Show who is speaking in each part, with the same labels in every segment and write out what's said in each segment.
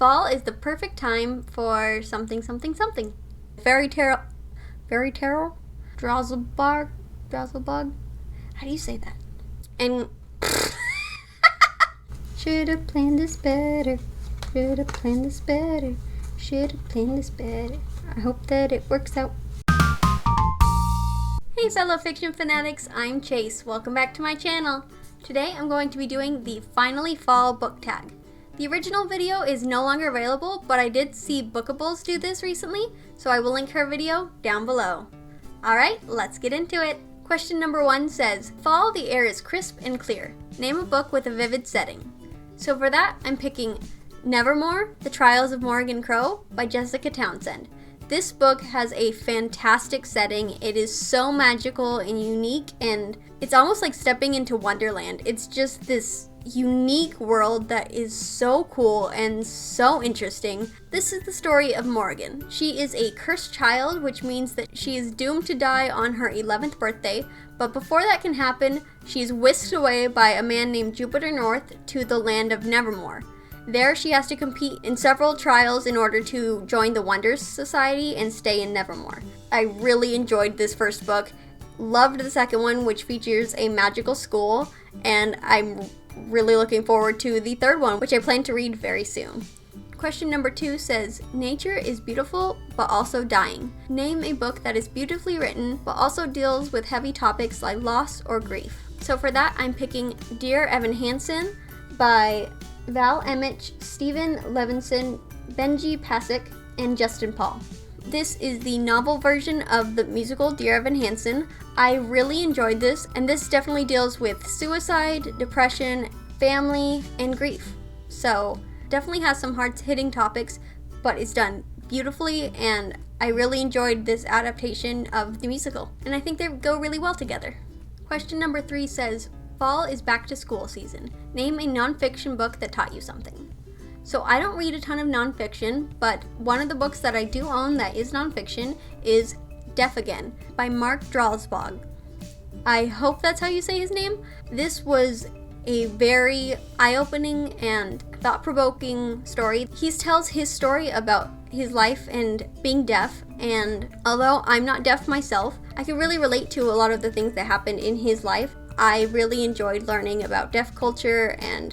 Speaker 1: Fall is the perfect time for something, something, something. Fairy tale, Drozzelbug. How do you say that? And should've planned this better. Should've planned this better. Should've planned this better. I hope that it works out. Hey fellow fiction fanatics, I'm Chase. Welcome back to my channel. Today I'm going to be doing the Finally Fall book tag. The original video is no longer available, but I did see Bookables do this recently, so I will link her video down below. Alright, let's get into it. Question number 1 says, Fall, the air is crisp and clear. Name a book with a vivid setting. So for that, I'm picking Nevermore, The Trials of Morgan Crow by Jessica Townsend. This book has a fantastic setting. It is so magical and unique, and it's almost like stepping into Wonderland. It's just this unique world that is so cool and so interesting. This is the story of Morgan. She is a cursed child, which means that she is doomed to die on her 11th birthday, but before that can happen, she is whisked away by a man named Jupiter North to the land of Nevermore. There she has to compete in several trials in order to join the Wonders Society and stay in Nevermore. I really enjoyed this first book. Loved the second one, which features a magical school, and I'm really looking forward to the third one, which I plan to read very soon. Question number 2 says, Nature is beautiful, but also dying. Name a book that is beautifully written, but also deals with heavy topics like loss or grief. So for that, I'm picking Dear Evan Hansen by Val Emmich, Stephen Levinson, Benji Pasek, and Justin Paul. This is the novel version of the musical Dear Evan Hansen. I really enjoyed this, and this definitely deals with suicide, depression, family, and grief. So definitely has some hard-hitting topics, but it's done beautifully, and I really enjoyed this adaptation of the musical, and I think they go really well together. Question number 3 says, Fall is back to school season. Name a nonfiction book that taught you something. So I don't read a ton of nonfiction, but one of the books that I do own that is nonfiction is Deaf Again by Mark Drozzelbog. I hope that's how you say his name. This was a very eye-opening and thought-provoking story. He tells his story about his life and being deaf, and although I'm not deaf myself, I can really relate to a lot of the things that happened in his life. I really enjoyed learning about deaf culture and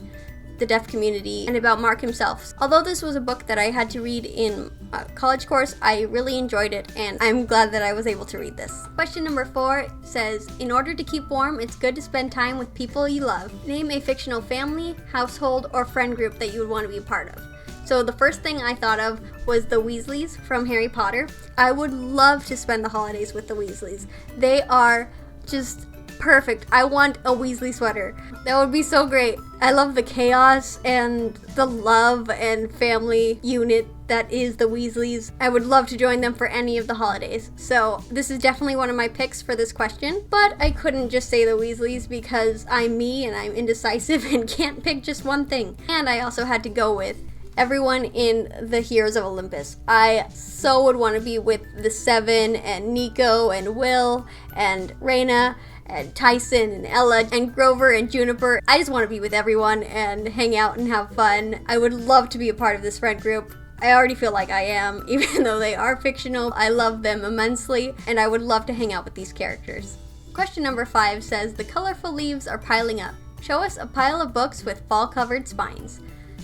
Speaker 1: the deaf community and about Mark himself. Although this was a book that I had to read in a college course, I really enjoyed it, and I'm glad that I was able to read this. Question number 4 says, In order to keep warm, it's good to spend time with people you love. Name a fictional family, household, or friend group that you would want to be a part of. So the first thing I thought of was the Weasleys from Harry Potter. I would love to spend the holidays with the Weasleys. They are just perfect. I want a Weasley sweater. That would be so great. I love the chaos and the love and family unit that is the Weasleys. I would love to join them for any of the holidays. So this is definitely one of my picks for this question, but I couldn't just say the Weasleys because I'm me and I'm indecisive and can't pick just one thing. And I also had to go with everyone in the Heroes of Olympus. I so would want to be with the Seven and Nico and Will and Raina and Tyson and Ella and Grover and Juniper. I just want to be with everyone and hang out and have fun. I would love to be a part of this friend group. I already feel like I am, even though they are fictional. I love them immensely, and I would love to hang out with these characters. Question number 5 says, The colorful leaves are piling up. Show us a pile of books with fall-covered spines.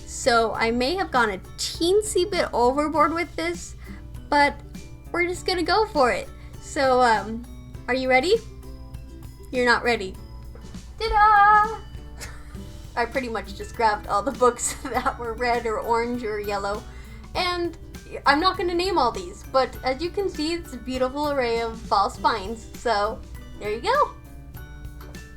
Speaker 1: So I may have gone a teensy bit overboard with this, but we're just gonna go for it. So, are you ready? You're not ready. Ta-da! I pretty much just grabbed all the books that were red or orange or yellow, and I'm not going to name all these, but as you can see, it's a beautiful array of fall spines, so there you go.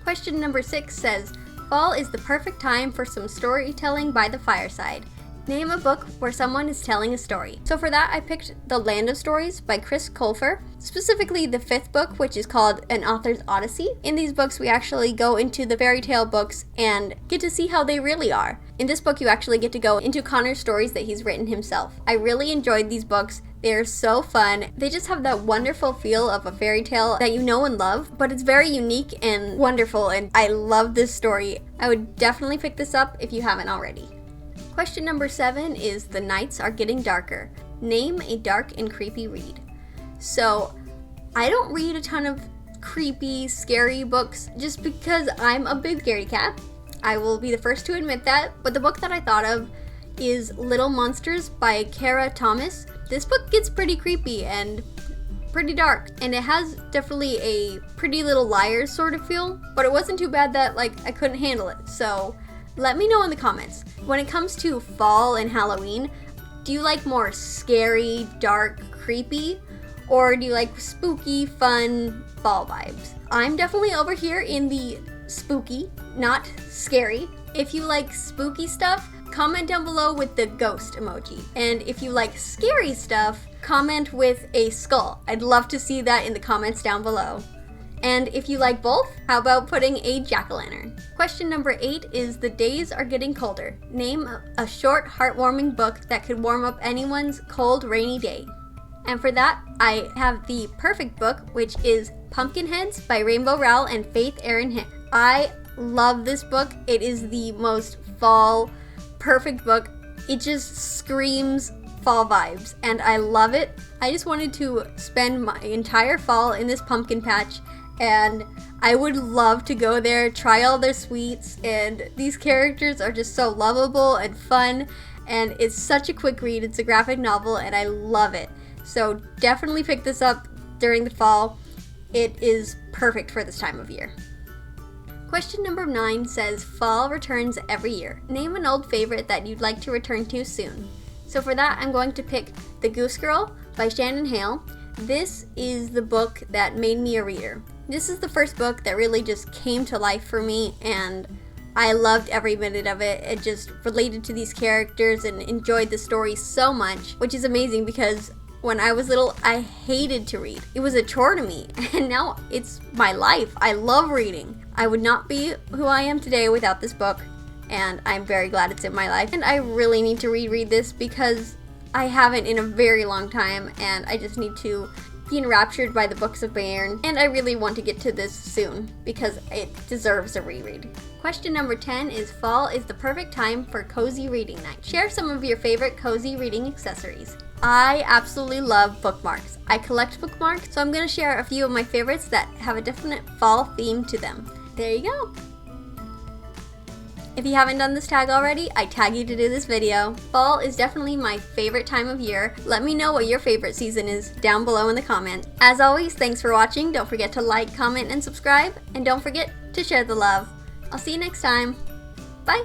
Speaker 1: Question number 6 says, Fall is the perfect time for some storytelling by the fireside. Name a book where someone is telling a story. So for that, I picked The Land of Stories by Chris Colfer, specifically the 5th book, which is called An Author's Odyssey. In these books, we actually go into the fairy tale books and get to see how they really are. In this book, you actually get to go into Connor's stories that he's written himself. I really enjoyed these books. They're so fun. They just have that wonderful feel of a fairy tale that you know and love, but it's very unique and wonderful, and I love this story. I would definitely pick this up if you haven't already. Question number 7 is The Nights Are Getting Darker. Name a dark and creepy read. So, I don't read a ton of creepy, scary books just because I'm a big scaredy cat. I will be the first to admit that, but the book that I thought of is Little Monsters by Kara Thomas. This book gets pretty creepy and pretty dark, and it has definitely a Pretty Little Liars sort of feel, but it wasn't too bad that I couldn't handle it. So let me know in the comments. When it comes to fall and Halloween, do you like more scary, dark, creepy, or do you like spooky, fun fall vibes? I'm definitely over here in the spooky, not scary. If you like spooky stuff, comment down below with the ghost emoji. And if you like scary stuff, comment with a skull. I'd love to see that in the comments down below. And if you like both, how about putting a jack-o'-lantern? Question number 8 is The Days Are Getting Colder. Name a short, heartwarming book that could warm up anyone's cold, rainy day. And for that, I have the perfect book, which is Pumpkinheads by Rainbow Rowell and Faith Erin Hick. I love this book. It is the most fall, perfect book. It just screams fall vibes, and I love it. I just wanted to spend my entire fall in this pumpkin patch, and I would love to go there, try all their sweets, and these characters are just so lovable and fun, and it's such a quick read. It's a graphic novel, and I love it. So definitely pick this up during the fall. It is perfect for this time of year. Question number 9 says, Fall returns every year. Name an old favorite that you'd like to return to soon. So for that, I'm going to pick The Goose Girl by Shannon Hale. This is the book that made me a reader. This is the first book that really just came to life for me, and I loved every minute of it. It just related to these characters and enjoyed the story so much, which is amazing because when I was little, I hated to read. It was a chore to me, and now it's my life. I love reading. I would not be who I am today without this book, and I'm very glad it's in my life. And I really need to reread this because I haven't in a very long time, and I just need to be enraptured by the books of Bayern, and I really want to get to this soon because it deserves a reread. Question number 10 is Fall is the perfect time for cozy reading night. Share some of your favorite cozy reading accessories. I absolutely love bookmarks. I collect bookmarks, so I'm going to share a few of my favorites that have a definite fall theme to them. There you go. If you haven't done this tag already, I tag you to do this video. Fall is definitely my favorite time of year. Let me know what your favorite season is down below in the comments. As always, thanks for watching. Don't forget to like, comment, and subscribe. And don't forget to share the love. I'll see you next time. Bye!